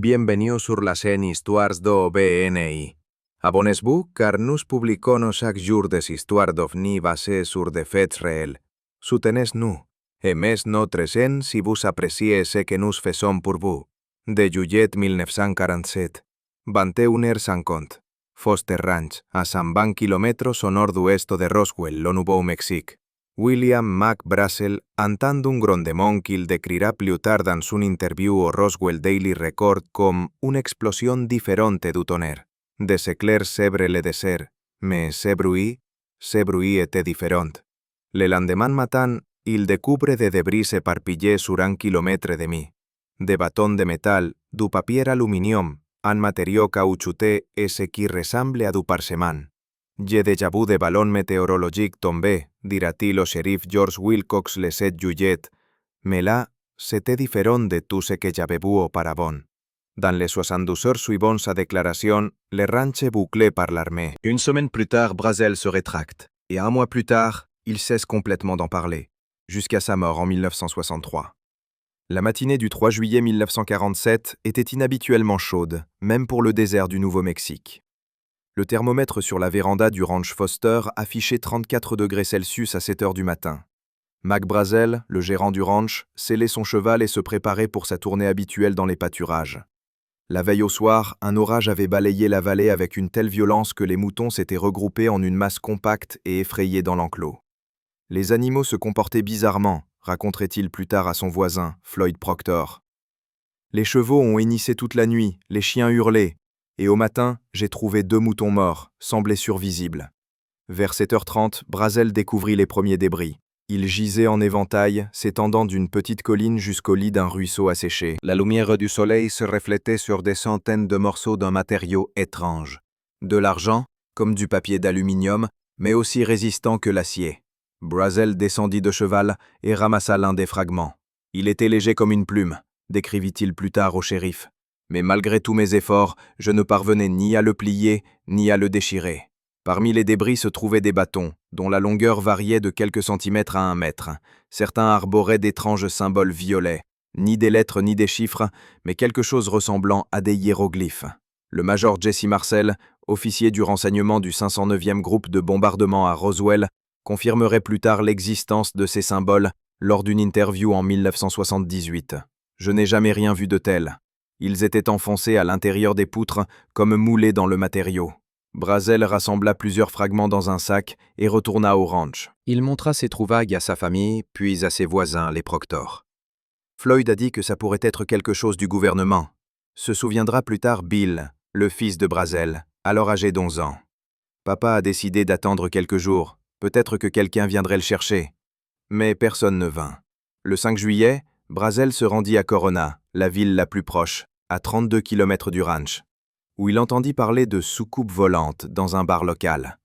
Bienvenido sur la scène Histoires do BNI. Abonnez-vous car nous publions chaque jour des histoires d'OVNI basées sur des faits réels. Soutenez-nous. Aimez notre chaîne si vous appréciez ce que nous faisons pour vous. De juillet 1947. 21h50. Foster Ranch, à 120 km au nord-ouest de Roswell, au Nouveau-Mexique. William McBrazel entend un grondement qu'il décrira plus tard dans une interview au Roswell Daily Record comme une explosion différente du tonnerre. Des éclairs sèbrent le désert, mais ce bruit était différent. Le lendemain matin, il découvre des débris éparpillés sur 1 kilomètre et demi. Des bâtons de métal, du papier aluminium, un matériau caoutchouté et ce qui ressemble à du parchemin. J'ai déjà vu des ballons météorologiques tomber, dira-t-il au shérif George Wilcox le 7 juillet, mais là, c'était différent de tout ce que j'avais vu auparavant. Dans les 72 heures suivantes sa déclaration, le ranch est bouclé par l'armée. Une semaine plus tard, Brazel se rétracte, et un mois plus tard, il cesse complètement d'en parler, jusqu'à sa mort en 1963. La matinée du 3 juillet 1947 était inhabituellement chaude, même pour le désert du Nouveau-Mexique. Le thermomètre sur la véranda du ranch Foster affichait 34 degrés Celsius à 7 heures du matin. McBrazel, le gérant du ranch, sellait son cheval et se préparait pour sa tournée habituelle dans les pâturages. La veille au soir, un orage avait balayé la vallée avec une telle violence que les moutons s'étaient regroupés en une masse compacte et effrayée dans l'enclos. Les animaux se comportaient bizarrement, raconterait-il plus tard à son voisin, Floyd Proctor. Les chevaux ont hennissé toute la nuit, les chiens hurlaient, et au matin, j'ai trouvé 2 moutons morts, sans blessures visibles. Vers 7h30, Brazel découvrit les premiers débris. Ils gisaient en éventail, s'étendant d'une petite colline jusqu'au lit d'un ruisseau asséché. La lumière du soleil se reflétait sur des centaines de morceaux d'un matériau étrange. De l'argent, comme du papier d'aluminium, mais aussi résistant que l'acier. Brazel descendit de cheval et ramassa l'un des fragments. Il était léger comme une plume, décrivit-il plus tard au shérif. Mais malgré tous mes efforts, je ne parvenais ni à le plier, ni à le déchirer. Parmi les débris se trouvaient des bâtons, dont la longueur variait de quelques centimètres à 1 mètre. Certains arboraient d'étranges symboles violets, ni des lettres ni des chiffres, mais quelque chose ressemblant à des hiéroglyphes. Le major Jesse Marcel, officier du renseignement du 509e groupe de bombardement à Roswell, confirmerait plus tard l'existence de ces symboles lors d'une interview en 1978. Je n'ai jamais rien vu de tel. Ils étaient enfoncés à l'intérieur des poutres, comme moulés dans le matériau. Brazel rassembla plusieurs fragments dans un sac et retourna au ranch. Il montra ses trouvailles à sa famille, puis à ses voisins, les Proctor. Floyd a dit que ça pourrait être quelque chose du gouvernement. Se souviendra plus tard Bill, le fils de Brazel, alors âgé d'11 ans. Papa a décidé d'attendre quelques jours, peut-être que quelqu'un viendrait le chercher. Mais personne ne vint. Le 5 juillet, Brazel se rendit à Corona, la ville la plus proche, à 32 km du ranch, où il entendit parler de soucoupes volantes dans un bar local.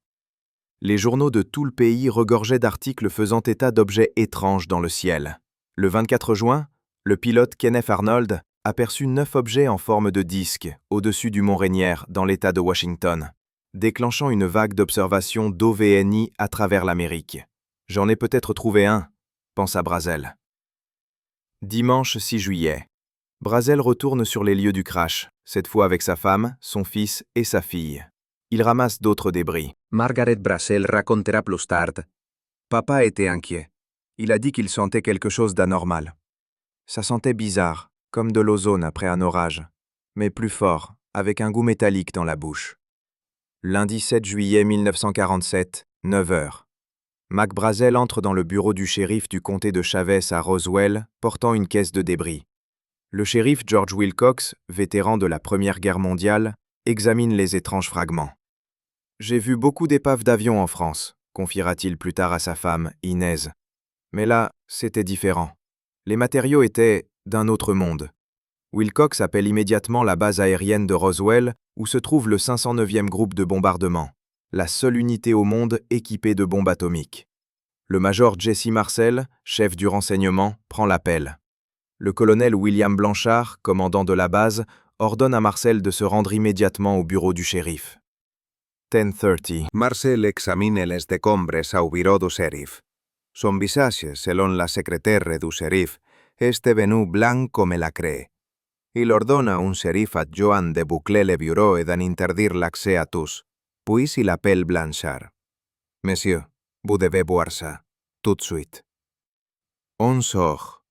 Les journaux de tout le pays regorgeaient d'articles faisant état d'objets étranges dans le ciel. Le 24 juin, le pilote Kenneth Arnold aperçut 9 objets en forme de disque au-dessus du mont Rainier dans l'État de Washington, déclenchant une vague d'observation d'OVNI à travers l'Amérique. « J'en ai peut-être trouvé un », pensa Brazel. Dimanche 6 juillet. Brazel retourne sur les lieux du crash, cette fois avec sa femme, son fils et sa fille. Il ramasse d'autres débris. Margaret Brazel racontera plus tard. Papa était inquiet. Il a dit qu'il sentait quelque chose d'anormal. Ça sentait bizarre, comme de l'ozone après un orage, mais plus fort, avec un goût métallique dans la bouche. Lundi 7 juillet 1947, 9h. McBrazel entre dans le bureau du shérif du comté de Chavez à Roswell, portant une caisse de débris. Le shérif George Wilcox, vétéran de la Première Guerre mondiale, examine les étranges fragments. « J'ai vu beaucoup d'épaves d'avions en France », confiera-t-il plus tard à sa femme, Inez. Mais là, c'était différent. Les matériaux étaient d'un autre monde. Wilcox appelle immédiatement la base aérienne de Roswell, où se trouve le 509e groupe de bombardement, la seule unité au monde équipée de bombes atomiques. Le major Jesse Marcel, chef du renseignement, prend l'appel. Le colonel William Blanchard, commandant de la base, ordonne à Marcel de se rendre immédiatement au bureau du shérif. 10:30. Marcel examine les décombres au bureau du shérif. Son visage, selon la secrétaire du shérif, est devenu blanc comme la craie. Il ordonna a un shérif adjoint de boucler le bureau et d'en interdire l'accès à tous. Puis il appelle Blanchard. Monsieur, vous devez voir ça, tout de suite. On sort.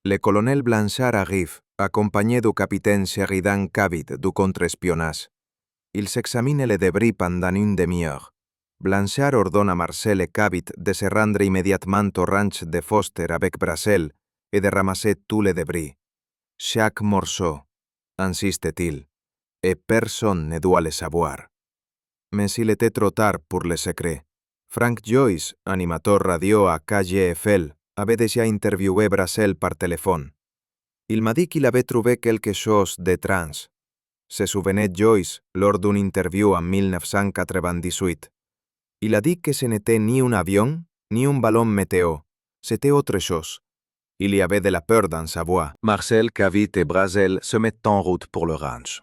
Le colonel Blanchard arrive, accompagné du capitaine Sheridan Cavit du contre-espionnage. Il s'examine les débris pendant une demi-heure. Blanchard ordonne à Marcel et Cavit de se rendre immédiatement au ranch de Foster avec Brassel et de ramasser tous les débris. Chaque morceau, insiste-t-il, et personne ne doit le savoir. Mais il était trop tard pour le secret. Frank Joyce, animateur radio à KGFL, avait déjà interviewé Brassel par téléphone. Il m'a dit qu'il avait trouvé quelque chose d'étrange. Se souvenait Joyce lors d'une interview en 1998. Il a dit que ce n'était ni un avion, ni un ballon météo. C'était autre chose. Il y avait de la peur dans sa voix. Marcel, Cavit et Brassel se mettent en route pour le ranch.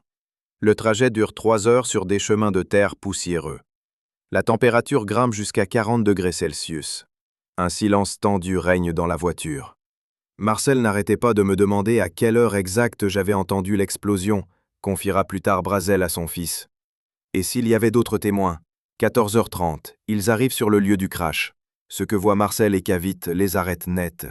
Le trajet dure 3 heures sur des chemins de terre poussiéreux. La température grimpe jusqu'à 40 degrés Celsius. Un silence tendu règne dans la voiture. Marcel n'arrêtait pas de me demander à quelle heure exacte j'avais entendu l'explosion, confiera plus tard Brassel à son fils. Et s'il y avait d'autres témoins, 14h30, ils arrivent sur le lieu du crash. Ce que voient Marcel et Cavit les arrête net.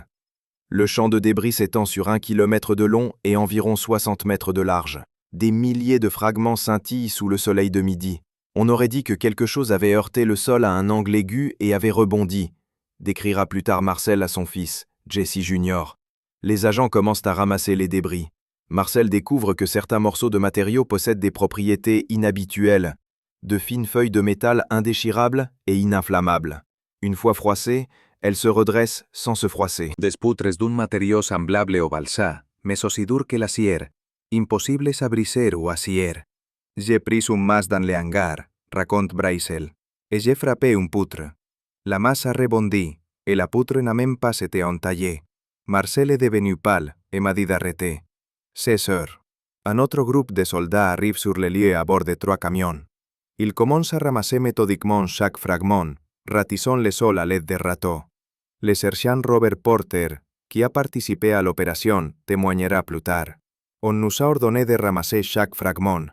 Le champ de débris s'étend sur 1 kilomètre de long et environ 60 mètres de large. Des milliers de fragments scintillent sous le soleil de midi. On aurait dit que quelque chose avait heurté le sol à un angle aigu et avait rebondi, décrira plus tard Marcel à son fils, Jesse Jr. Les agents commencent à ramasser les débris. Marcel découvre que certains morceaux de matériaux possèdent des propriétés inhabituelles, de fines feuilles de métal indéchirables et ininflammables. Une fois froissées, elles se redressent sans se froisser. Des poutres d'un matériau semblable au balsa, mais aussi dur que l'acier, impossibles à briser ou acier. J'ai pris un mas dans le hangar, raconte Brassel, et j'ai frappé une poutre. La masse a rebondi, et la poutre n'a même pas été entaillée. Marcel est devenu pâle et m'a dit d'arrêter. 16 heures. Un autre groupe de soldats arrive sur le lieu à bord de 3 camions. Ils commencent à ramasser méthodiquement chaque fragment, ratissant le sol à l'aide de râteaux. Le sergent Robert Porter, qui a participé à l'opération, témoignera plus tard. On nous a ordonné de ramasser chaque fragment.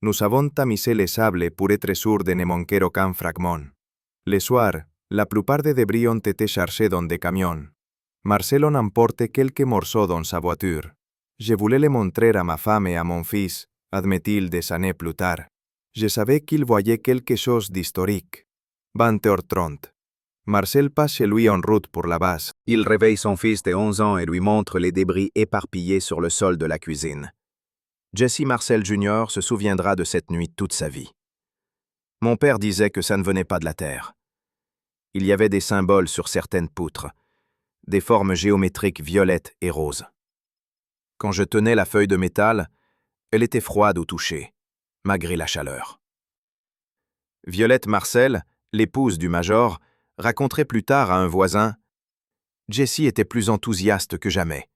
Nous avons tamisé les sables pour être sûrs de ne manquer aucun fragment. Le soir, la plupart des débris ont été chargés dans des camions. Marcel en emporte quelques morceaux dans sa voiture. Je voulais les montrer à ma femme et à mon fils, admet-il des années plus tard. Je savais qu'ils voyaient quelque chose d'historique. 20h30. Marcel passe chez lui en route pour la base. Il réveille son fils de 11 ans et lui montre les débris éparpillés sur le sol de la cuisine. Jesse Marcel Jr. se souviendra de cette nuit toute sa vie. Mon père disait que ça ne venait pas de la terre. Il y avait des symboles sur certaines poutres, des formes géométriques violettes et roses. Quand je tenais la feuille de métal, elle était froide au toucher, malgré la chaleur. Violette Marcel, l'épouse du major, raconterait plus tard à un voisin « Jesse était plus enthousiaste que jamais.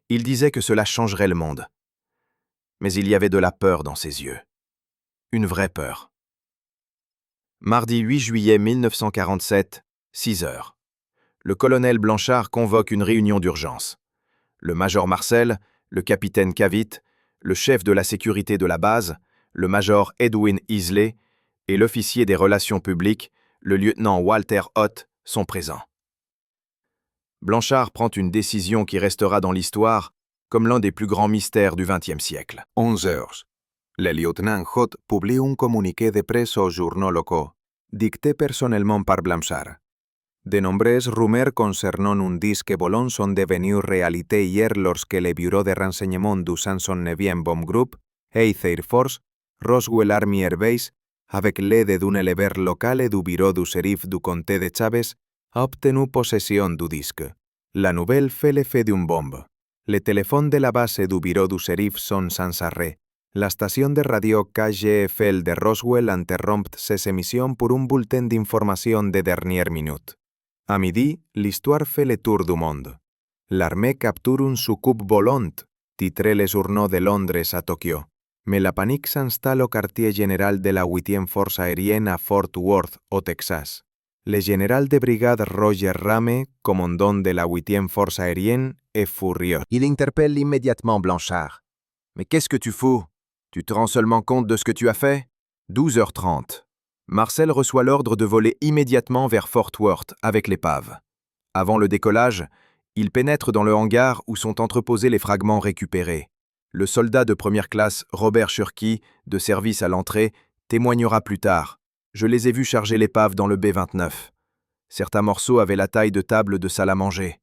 Il disait que cela changerait le monde. Mais il y avait de la peur dans ses yeux. Une vraie peur. » Mardi 8 juillet 1947, 6 heures. Le colonel Blanchard convoque une réunion d'urgence. Le major Marcel, le capitaine Cavit, le chef de la sécurité de la base, le major Edwin Isley et l'officier des relations publiques, le lieutenant Walter Ott, sont présents. Blanchard prend une décision qui restera dans l'histoire comme l'un des plus grands mystères du XXe siècle. 11 heures. Le lieutenant Ott publie un communiqué de presse aux journaux locaux, dicté personnellement par Blanchard. De nombreuses rumeurs concernant un disque volant sont devenues réalité hier lorsque le Bureau de renseignement du 509e Bomb Group, 8th Air Force, Roswell Army Air Base, avec l'aide d'un éleveur local et du bureau du shérif du comté de Chaves, a obtenu possession du disque. La nouvelle fait l'effet d'une bombe. Les téléphones de la base et du bureau du shérif sont sans arrêt. La station de radio KGFL de Roswell interrompt ses émissions pour un bulletin d'information de dernière minute. À midi, l'histoire fait le tour du monde. L'armée capture une soucoupe volante, titré les journaux de Londres à Tokyo. Mais la panique s'installe au quartier général de la 8e Force aérienne à Fort Worth, au Texas. Le général de brigade Roger Rame, commandant de la 8e Force aérienne, est furieux. Il interpelle immédiatement Blanchard. Mais qu'est-ce que tu fous? Tu te rends seulement compte de ce que tu as fait? 12h30. Marcel reçoit l'ordre de voler immédiatement vers Fort Worth avec l'épave. Avant le décollage, il pénètre dans le hangar où sont entreposés les fragments récupérés. Le soldat de première classe Robert Shurkey, de service à l'entrée, témoignera plus tard. Je les ai vus charger l'épave dans le B-29. Certains morceaux avaient la taille de table de salle à manger.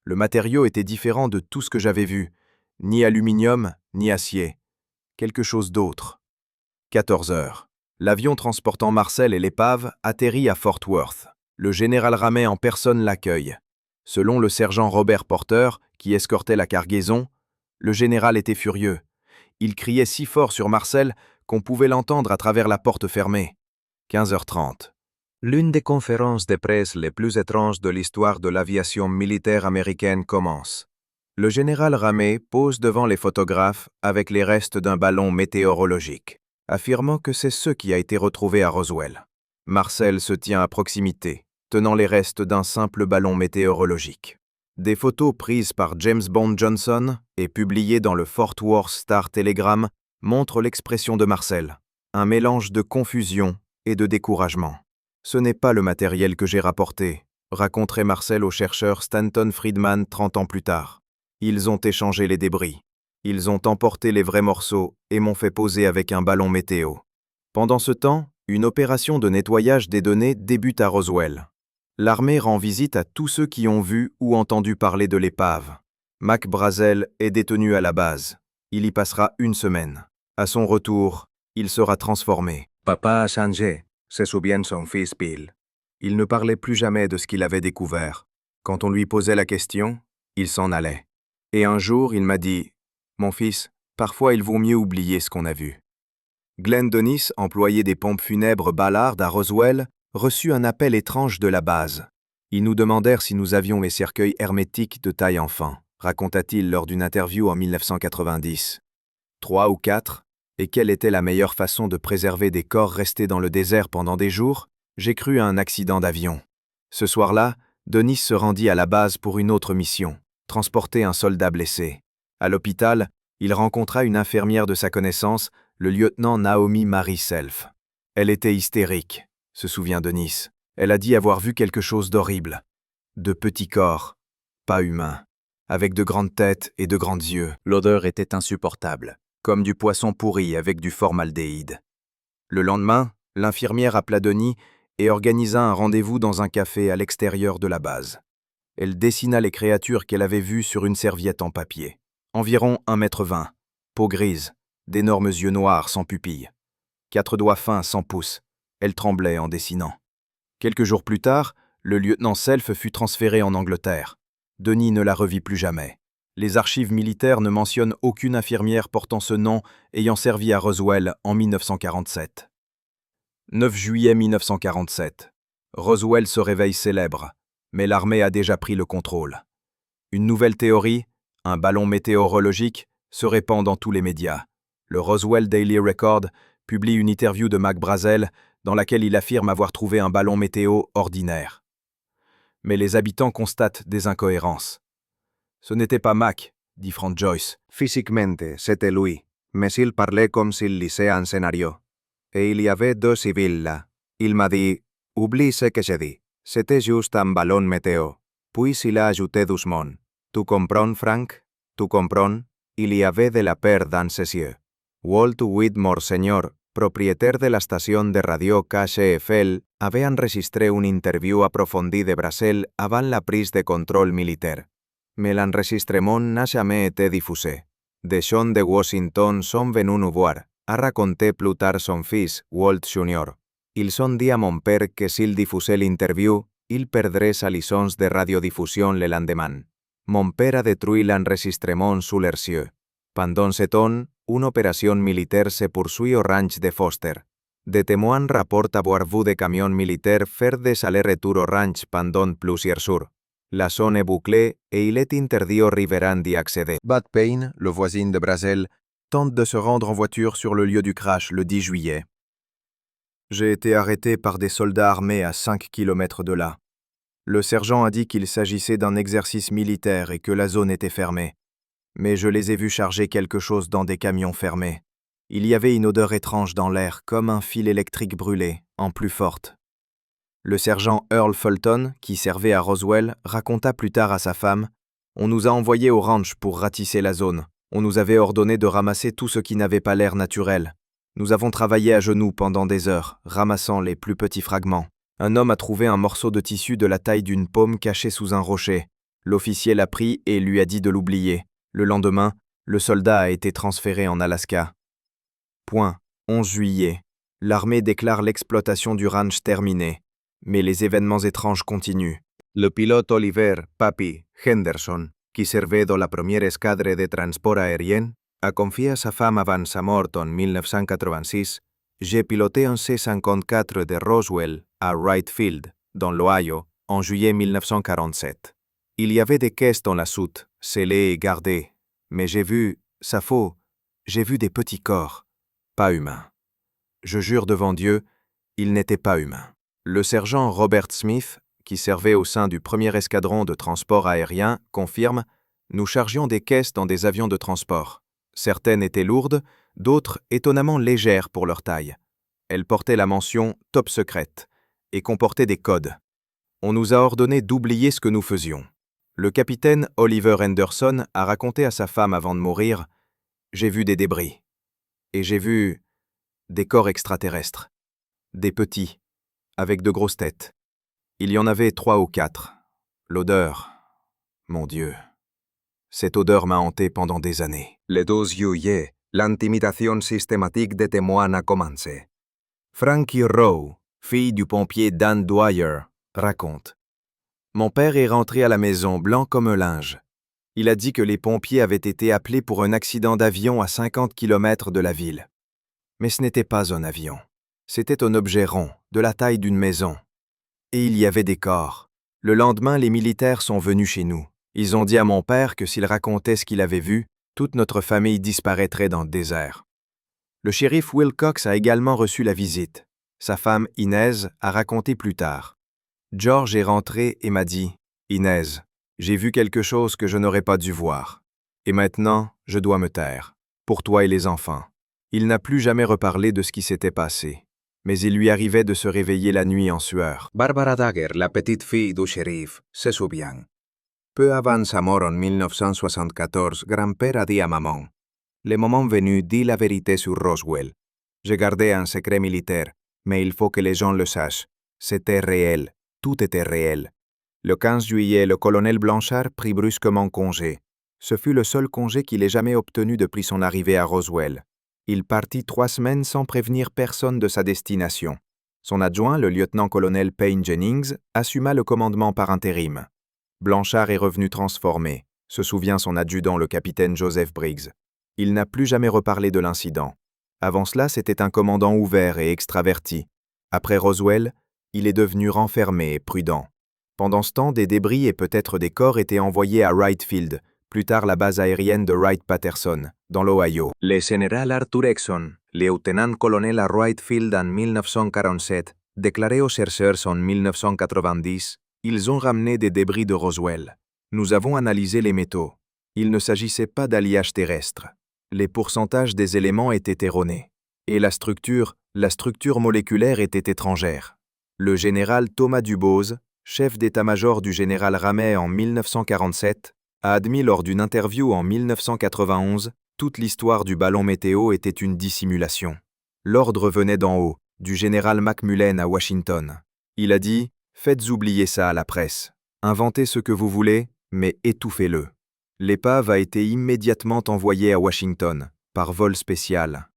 Le matériau était différent de tout ce que j'avais vu. Ni aluminium, ni acier. Quelque chose d'autre. 14 heures. L'avion transportant Marcel et l'épave atterrit à Fort Worth. Le général Ramey en personne l'accueille. Selon le sergent Robert Porter, qui escortait la cargaison, le général était furieux. Il criait si fort sur Marcel qu'on pouvait l'entendre à travers la porte fermée. 15h30. L'une des conférences de presse les plus étranges de l'histoire de l'aviation militaire américaine commence. Le général Ramey pose devant les photographes avec les restes d'un ballon météorologique, affirmant que c'est ce qui a été retrouvé à Roswell. Marcel se tient à proximité, tenant les restes d'un simple ballon météorologique. Des photos prises par James Bond Johnson et publiées dans le Fort Worth Star Telegram montrent l'expression de Marcel, un mélange de confusion et de découragement. Ce n'est pas le matériel que j'ai rapporté, raconterait Marcel au chercheur Stanton Friedman 30 ans plus tard. Ils ont échangé les débris. Ils ont emporté les vrais morceaux et m'ont fait poser avec un ballon météo. Pendant ce temps, une opération de nettoyage des données débute à Roswell. L'armée rend visite à tous ceux qui ont vu ou entendu parler de l'épave. Mac Brazel est détenu à la base. Il y passera 1 semaine. À son retour, il sera transformé. Papa a changé, se souvient son fils Bill. Il ne parlait plus jamais de ce qu'il avait découvert. Quand on lui posait la question, il s'en allait. Et un jour, il m'a dit « Mon fils, parfois il vaut mieux oublier ce qu'on a vu. » Glenn Dennis, employé des pompes funèbres Ballard à Roswell, reçut un appel étrange de la base. Ils nous demandèrent si nous avions les cercueils hermétiques de taille enfant, raconta-t-il lors d'une interview en 1990. 3 ou 4, et quelle était la meilleure façon de préserver des corps restés dans le désert pendant des jours? J'ai cru à un accident d'avion. Ce soir-là, Dennis se rendit à la base pour une autre mission, transporter un soldat blessé. À l'hôpital, il rencontra une infirmière de sa connaissance, le lieutenant Naomi Marie Self. Elle était hystérique, se souvient Dennis. Elle a dit avoir vu quelque chose d'horrible. De petits corps, pas humains, avec de grandes têtes et de grands yeux. L'odeur était insupportable, comme du poisson pourri avec du formaldéhyde. Le lendemain, l'infirmière appela Denis et organisa un rendez-vous dans un café à l'extérieur de la base. Elle dessina les créatures qu'elle avait vues sur une serviette en papier. Environ 1,20 m, peau grise, d'énormes yeux noirs sans pupilles, 4 doigts fins sans pouce. Elle tremblait en dessinant. Quelques jours plus tard, le lieutenant Self fut transféré en Angleterre. Denis ne la revit plus jamais. Les archives militaires ne mentionnent aucune infirmière portant ce nom ayant servi à Roswell en 1947. 9 juillet 1947. Roswell se réveille célèbre, mais l'armée a déjà pris le contrôle. Une nouvelle théorie, un ballon météorologique, se répand dans tous les médias. Le Roswell Daily Record publie une interview de Mac Brazel dans laquelle il affirme avoir trouvé un ballon météo ordinaire. Mais les habitants constatent des incohérences. Ce n'était pas Mac, dit Frank Joyce. Physiquement, c'était lui, mais il parlait comme s'il lisait un scénario. Et il y avait 2 civils là. Il m'a dit « Oublie ce que j'ai dit. C'était juste un ballon météo. » Puis il a ajouté doucement « Tu comprends, Frank? Tu comprends? Il y avait de la peur dans ses yeux. » Walt Whitmore Sr., propriétaire de la station de radio KCFL, avait enregistré une interview approfondie de Brazel avant la prise de contrôle militaire. Mais l'enregistrement n'a jamais été diffusé. Des gens de Washington sont venus nous voir, a raconté plus tard son fils, Walt Jr. Ils ont dit à mon père que s'il diffusait l'interview, il perdrait sa licence de radiodiffusion le lendemain. Mon père a détruit l'enregistrement sous leurs yeux. Pendant ce temps, une opération militaire se poursuit au ranch de Foster. Des témoins rapportent avoir vu des camions militaires faire des allers-retours au ranch pendant plusieurs jours. La zone est bouclée et il est interdit aux riverains d'y accéder. Bud Payne, le voisin de Brazel, tente de se rendre en voiture sur le lieu du crash le 10 juillet. J'ai été arrêté par des soldats armés à 5 km de là. Le sergent a dit qu'il s'agissait d'un exercice militaire et que la zone était fermée. mais je les ai vus charger quelque chose dans des camions fermés. Il y avait une odeur étrange dans l'air, comme un fil électrique brûlé, en plus forte. Le sergent Earl Fulton, qui servait à Roswell, raconta plus tard à sa femme « On nous a envoyés au ranch pour ratisser la zone. On nous avait ordonné de ramasser tout ce qui n'avait pas l'air naturel. Nous avons travaillé à genoux pendant des heures, ramassant les plus petits fragments. Un homme a trouvé un morceau de tissu de la taille d'une paume caché sous un rocher. L'officier l'a pris et lui a dit de l'oublier. Le lendemain, le soldat a été transféré en Alaska. Point. 11 juillet. L'armée déclare l'exploitation du ranch terminée. Mais les événements étranges continuent. Le pilote Oliver Papi Henderson, qui servait dans la première escadre de transport aérien, a confié à sa femme avant sa mort en 1986 « J'ai piloté un C-54 de Roswell à Wright Field, dans l'Ohio, en juillet 1947. Il y avait des caisses dans la soute, scellées et gardées, mais j'ai vu, ça faux, j'ai vu des petits corps, pas humains. Je jure devant Dieu, ils n'étaient pas humains. » Le sergent Robert Smith, qui servait au sein du premier escadron de transport aérien, confirme « Nous chargions des caisses dans des avions de transport. Certaines étaient lourdes, d'autres étonnamment légères pour leur taille. Elles portaient la mention « top secrète » et comportaient des codes. On nous a ordonné d'oublier ce que nous faisions. Le capitaine Oliver Henderson a raconté à sa femme avant de mourir « J'ai vu des débris. Et j'ai vu des corps extraterrestres. Des petits, avec de grosses têtes. Il y en avait 3 ou 4. L'odeur, mon Dieu. Cette odeur m'a hanté pendant des années. » Le 12 juillet, l'intimidation systématique des témoins a commencé. Frankie Rowe, fille du pompier Dan Dwyer, raconte. Mon père est rentré à la maison blanc comme un linge. Il a dit que les pompiers avaient été appelés pour un accident d'avion à 50 km de la ville. Mais ce n'était pas un avion. C'était un objet rond, de la taille d'une maison. Et il y avait des corps. Le lendemain, les militaires sont venus chez nous. Ils ont dit à mon père que s'il racontait ce qu'il avait vu, toute notre famille disparaîtrait dans le désert. Le shérif Wilcox a également reçu la visite. Sa femme, Inez, a raconté plus tard. George est rentré et m'a dit « Inez, j'ai vu quelque chose que je n'aurais pas dû voir. Et maintenant, je dois me taire. Pour toi et les enfants. » Il n'a plus jamais reparlé de ce qui s'était passé. Mais il lui arrivait de se réveiller la nuit en sueur. Barbara Dagger, la petite fille du shérif, se souvient. Peu avant sa mort en 1974, grand-père a dit à maman « Le moment venu, dis la vérité sur Roswell. J'ai gardé un secret militaire, mais il faut que les gens le sachent. C'était réel. Tout était réel. » Le 15 juillet, le colonel Blanchard prit brusquement congé. Ce fut le seul congé qu'il ait jamais obtenu depuis son arrivée à Roswell. Il partit 3 semaines sans prévenir personne de sa destination. Son adjoint, le lieutenant-colonel Payne Jennings, assuma le commandement par intérim. Blanchard est revenu transformé, se souvient son adjudant le capitaine Joseph Briggs. Il n'a plus jamais reparlé de l'incident. Avant cela, c'était un commandant ouvert et extraverti. Après Roswell, il est devenu renfermé et prudent. Pendant ce temps, des débris et peut-être des corps étaient envoyés à Wright Field, plus tard la base aérienne de Wright-Patterson, dans l'Ohio. Le général Arthur Exon, lieutenant-colonel à Wright Field en 1947, déclarait aux chercheurs en 1990 « Ils ont ramené des débris de Roswell. Nous avons analysé les métaux. Il ne s'agissait pas d'alliage terrestre. Les pourcentages des éléments étaient erronés. Et la structure moléculaire était étrangère. » Le général Thomas Dubose, chef d'état-major du général Ramey en 1947, a admis lors d'une interview en 1991 toute l'histoire du ballon météo était une dissimulation. L'ordre venait d'en haut, du général McMullen à Washington. Il a dit « Faites oublier ça à la presse. Inventez ce que vous voulez, mais étouffez-le. » L'épave a été immédiatement envoyée à Washington, par vol spécial.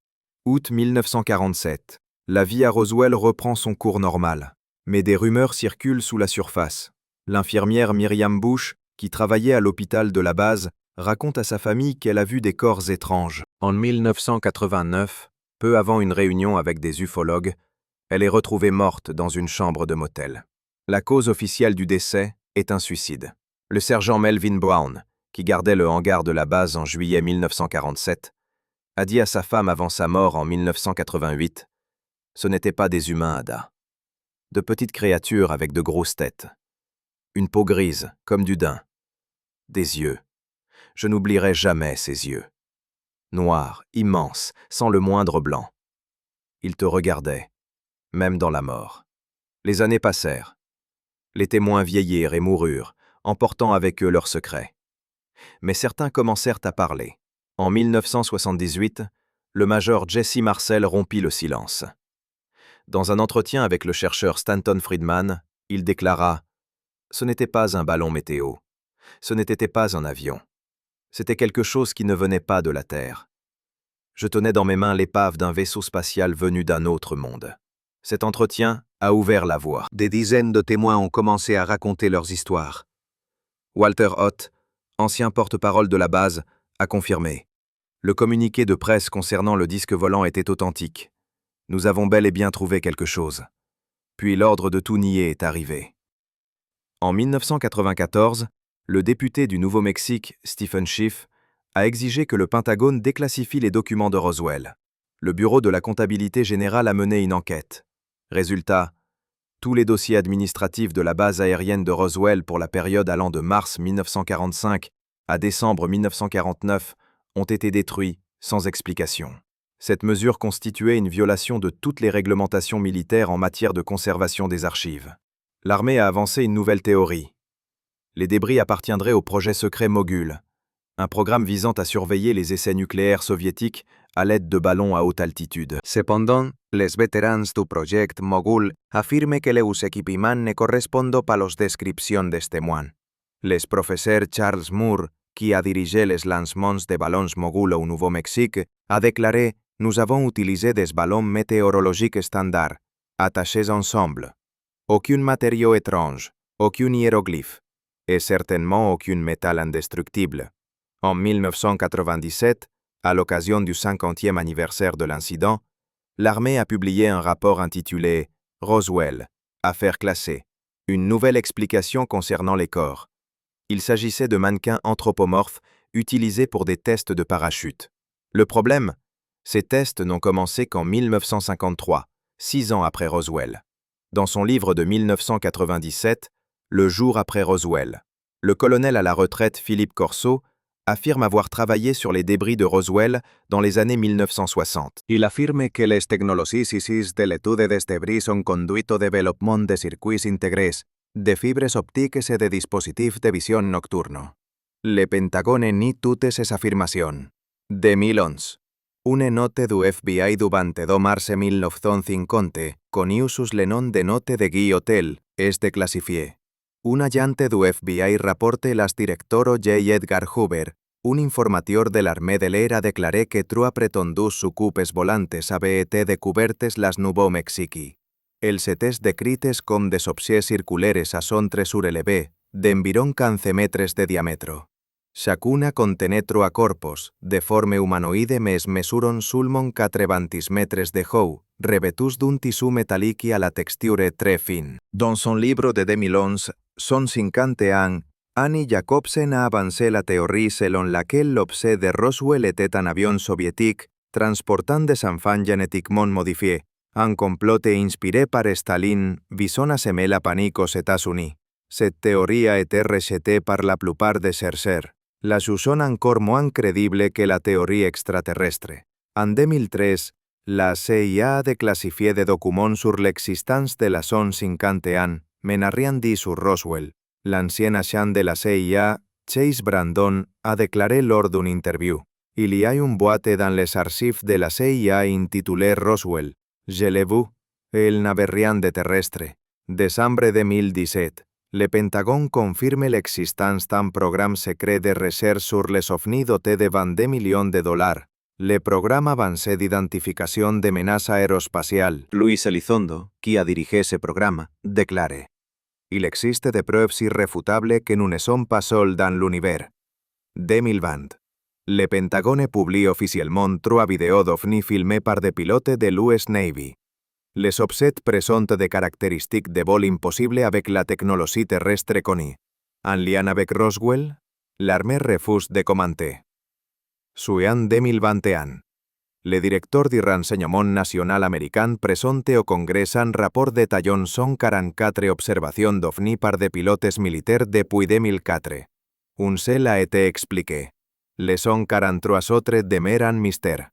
Août 1947. La vie à Roswell reprend son cours normal. Mais des rumeurs circulent sous la surface. L'infirmière Miriam Bush, qui travaillait à l'hôpital de la base, raconte à sa famille qu'elle a vu des corps étranges. En 1989, peu avant une réunion avec des ufologues, elle est retrouvée morte dans une chambre de motel. La cause officielle du décès est un suicide. Le sergent Melvin Brown, qui gardait le hangar de la base en juillet 1947, a dit à sa femme avant sa mort en 1988 « Ce n'étaient pas des humains, Ada. De petites créatures avec de grosses têtes. Une peau grise, comme du daim. Des yeux. Je n'oublierai jamais ses yeux. Noirs, immenses, sans le moindre blanc. Ils te regardaient, même dans la mort. Les années passèrent. Les témoins vieillirent et moururent, emportant avec eux leurs secrets. Mais certains commencèrent à parler. En 1978, le major Jesse Marcel rompit le silence. Dans un entretien avec le chercheur Stanton Friedman, il déclara « Ce n'était pas un ballon météo. Ce n'était pas un avion. C'était quelque chose qui ne venait pas de la Terre. Je tenais dans mes mains l'épave d'un vaisseau spatial venu d'un autre monde. » Cet entretien a ouvert la voie. Des dizaines de témoins ont commencé à raconter leurs histoires. Walter Ott, ancien porte-parole de la base, a confirmé. Le communiqué de presse concernant le disque volant était authentique. Nous avons bel et bien trouvé quelque chose. Puis l'ordre de tout nier est arrivé. En 1994, le député du Nouveau-Mexique, Stephen Schiff, a exigé que le Pentagone déclassifie les documents de Roswell. Le Bureau de la comptabilité générale a mené une enquête. Résultat, tous les dossiers administratifs de la base aérienne de Roswell pour la période allant de mars 1945 à décembre 1949 ont été détruits sans explication. Cette mesure constituait une violation de toutes les réglementations militaires en matière de conservation des archives. L'armée a avancé une nouvelle théorie. Les débris appartiendraient au projet secret Mogul, un programme visant à surveiller les essais nucléaires soviétiques à l'aide de ballons à haute altitude. Cependant, les vétérans du project Mogul affirment que les équipements ne correspondent pas aux descriptions des témoins. Le professeur Charles Moore, qui a dirigé les lancements de ballons Mogul au Nouveau-Mexique, a déclaré « Nous avons utilisé des ballons météorologiques standards, attachés ensemble. Aucun matériau étrange, aucun hiéroglyphe, et certainement aucun métal indestructible. » En 1997, à l'occasion du 50e anniversaire de l'incident, l'armée a publié un rapport intitulé « Roswell, affaire classée, une nouvelle explication concernant les corps ». Il s'agissait de mannequins anthropomorphes utilisés pour des tests de parachute. Le problème, ces tests n'ont commencé qu'en 1953, 6 ans après Roswell. Dans son livre de 1997, Le jour après Roswell, le colonel à la retraite Philippe Corso affirme avoir travaillé sur les débris de Roswell dans les années 1960. Il affirme que les technologies issues de l'étude des débris ont conduit au développement de circuits intégrés, de fibres optiques et de dispositifs de vision nocturne. Le Pentagone nie toutes ces affirmations. 2011. Une note du FBI du 22 mars 1950, connue sous le nom de note de Guy Hotel, est déclassifiée. Un agent du FBI rapporte las director J. Edgar Hoover, un informateur de l'armée de l'air a déclaré que trois prétendus sucupes volantes avaient été découvertes las Nouveau-Mexique. Els étaient décrites com des objets circulaires à centre surelevé, d'environ 15 mètres de diamètre. Chacuna contenait trois corpos, de forme humanoïde mais mesuren seulement 90 mètres de haut, revêtus d'un tissu métallique à la texture très fine. Dans son livre de 2011, Son 50 ans, Annie Jacobsen a avancé la théorie selon laquelle l'objet de Roswell était un avion soviétique transportant des enfants génétiquement modifiés, un complot inspiré par Staline visant à semer la panique aux États-Unis. Cette théorie a été rejetée par la plupart des chercheurs, la jugant encore moins crédible que la théorie extraterrestre. En 2013, la CIA a déclassifié des documents sur l'existence de la zone 51, mais n'a rien dit sur Roswell. L'ancien agent de la CIA, Chase Brandon, a déclaré lors d'une interview. Il y a une boîte dans les archives de la CIA intitulée Roswell. Je l'ai vu, et il n'avait rien de terrestre. Décembre 2017. Le Pentagone confirme l'existence d'un programme secret de recherche sur les ovnis doté de 22 millions de dollars. Le programme avancé d'identification de menace aérospatiale. Luis Elizondo, qui a dirigé ce programme, déclare: Il existe des preuves irréfutables que nous ne sommes pas seuls dans l'univers. 2020. Le Pentagone publie officiellement 3 vidéos d'OVNI filmées par des pilotes de l'US Navy. Les objets présentent des caractéristiques de vol impossibles avec la technologie terrestre connue. En lien avec Roswell, l'armée refuse de commenter. Juin 2021. Le directeur du renseignement national américain présente au Congrès un rapport détaillant 144 observations d'OVNI par des pilotes militaires depuis 2004. Un seul a été expliqué. Les son 43 autres demeurent mystère.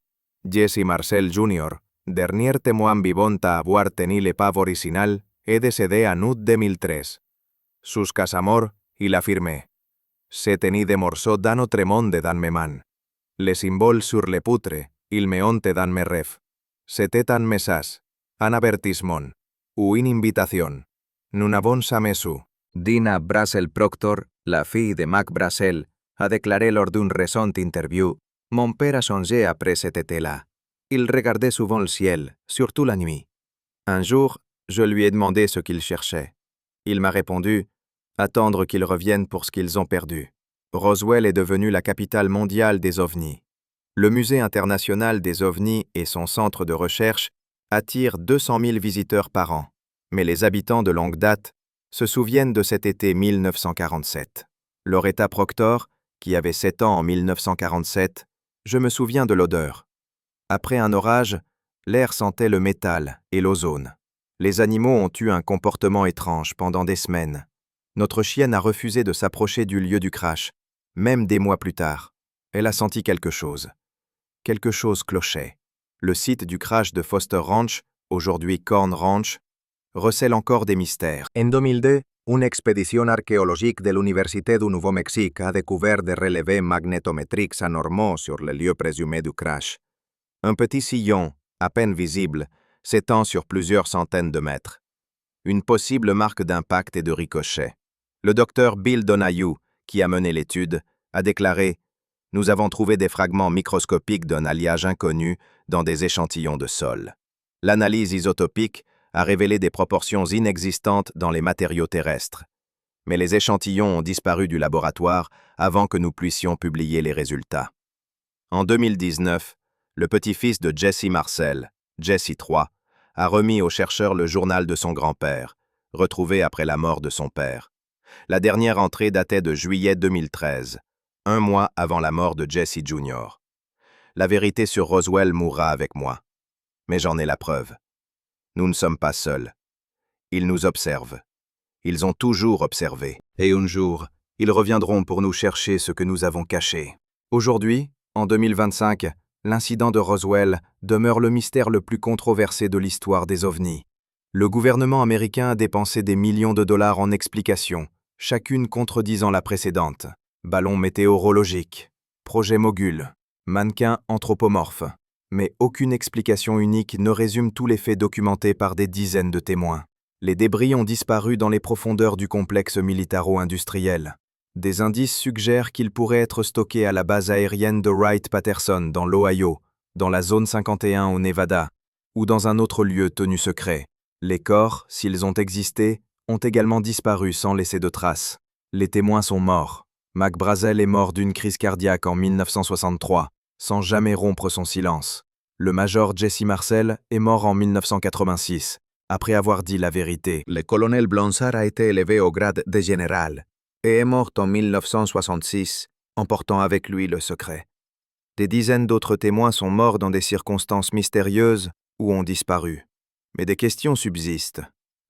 Jesse Marcel Jr., dernier témoin vivant à avoir tenu le pas original, est décédé en août 2013. Jusqu'à sa mort, il affirmait: «J'ai tenu des morceaux d'un autre monde dans mes mains. Les symboles sur les poutres, ils me hantent dans mes rêves. C'était un message, un avertissement, ou une invitation. Nous n'avons jamais su». Dina Brazel Proctor, la fille de Mac Brazel, a déclaré lors d'une récente interview: Mon père a songé après cet été-là. Il regardait souvent le ciel, surtout la nuit. Un jour, je lui ai demandé ce qu'il cherchait. Il m'a répondu: attendre qu'ils reviennent pour ce qu'ils ont perdu. Roswell est devenue la capitale mondiale des ovnis. Le Musée international des ovnis et son centre de recherche attirent 200 000 visiteurs par an. Mais les habitants de longue date se souviennent de cet été 1947. Loretta Proctor, qui avait 7 ans en 1947, je me souviens de l'odeur. Après un orage, l'air sentait le métal et l'ozone. Les animaux ont eu un comportement étrange pendant des semaines. Notre chienne a refusé de s'approcher du lieu du crash, même des mois plus tard. Elle a senti quelque chose. Quelque chose clochait. Le site du crash de Foster Ranch, aujourd'hui Corn Ranch, recèle encore des mystères. En 2002, une expédition archéologique de l'Université du Nouveau-Mexique a découvert des relevés magnétométriques anormaux sur le lieu présumé du crash. Un petit sillon, à peine visible, s'étend sur plusieurs centaines de mètres. Une possible marque d'impact et de ricochet. Le docteur Bill Donahue, qui a mené l'étude, a déclaré: « Nous avons trouvé des fragments microscopiques d'un alliage inconnu dans des échantillons de sol. L'analyse isotopique a révélé des proportions inexistantes dans les matériaux terrestres. Mais les échantillons ont disparu du laboratoire avant que nous puissions publier les résultats. » En 2019, le petit-fils de Jesse Marcel, Jesse III, a remis aux chercheurs le journal de son grand-père, retrouvé après la mort de son père. La dernière entrée datait de juillet 2013, un mois avant la mort de Jesse Jr. La vérité sur Roswell mourra avec moi. Mais j'en ai la preuve. Nous ne sommes pas seuls. Ils nous observent. Ils ont toujours observé. Et un jour, ils reviendront pour nous chercher ce que nous avons caché. Aujourd'hui, en 2025, l'incident de Roswell demeure le mystère le plus controversé de l'histoire des ovnis. Le gouvernement américain a dépensé des millions de dollars en explications, chacune contredisant la précédente. Ballon météorologique, projet Mogul, mannequin anthropomorphe. Mais aucune explication unique ne résume tous les faits documentés par des dizaines de témoins. Les débris ont disparu dans les profondeurs du complexe militaro-industriel. Des indices suggèrent qu'ils pourraient être stockés à la base aérienne de Wright-Patterson dans l'Ohio, dans la zone 51 au Nevada, ou dans un autre lieu tenu secret. Les corps, s'ils ont existé, ont également disparu sans laisser de traces. Les témoins sont morts. Mac Brazel est mort d'une crise cardiaque en 1963, sans jamais rompre son silence. Le major Jesse Marcel est mort en 1986, après avoir dit la vérité. Le colonel Blanchard a été élevé au grade de général et est mort en 1966, emportant avec lui le secret. Des dizaines d'autres témoins sont morts dans des circonstances mystérieuses ou ont disparu. Mais des questions subsistent.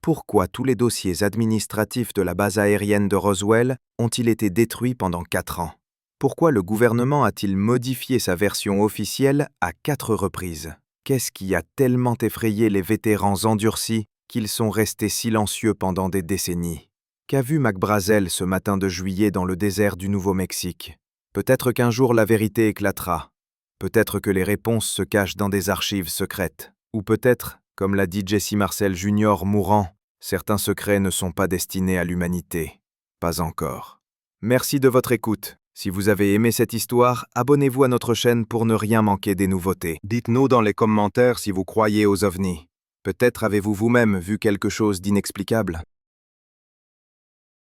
Pourquoi tous les dossiers administratifs de la base aérienne de Roswell ont-ils été détruits pendant 4 ans? Pourquoi le gouvernement a-t-il modifié sa version officielle à 4 reprises? Qu'est-ce qui a tellement effrayé les vétérans endurcis qu'ils sont restés silencieux pendant des décennies? Qu'a vu Mac Brazel ce matin de juillet dans le désert du Nouveau-Mexique? Peut-être qu'un jour la vérité éclatera. Peut-être que les réponses se cachent dans des archives secrètes. Ou peut-être, comme l'a dit Jesse Marcel Jr. mourant, certains secrets ne sont pas destinés à l'humanité. Pas encore. Merci de votre écoute. Si vous avez aimé cette histoire, abonnez-vous à notre chaîne pour ne rien manquer des nouveautés. Dites-nous dans les commentaires si vous croyez aux ovnis. Peut-être avez-vous vous-même vu quelque chose d'inexplicable.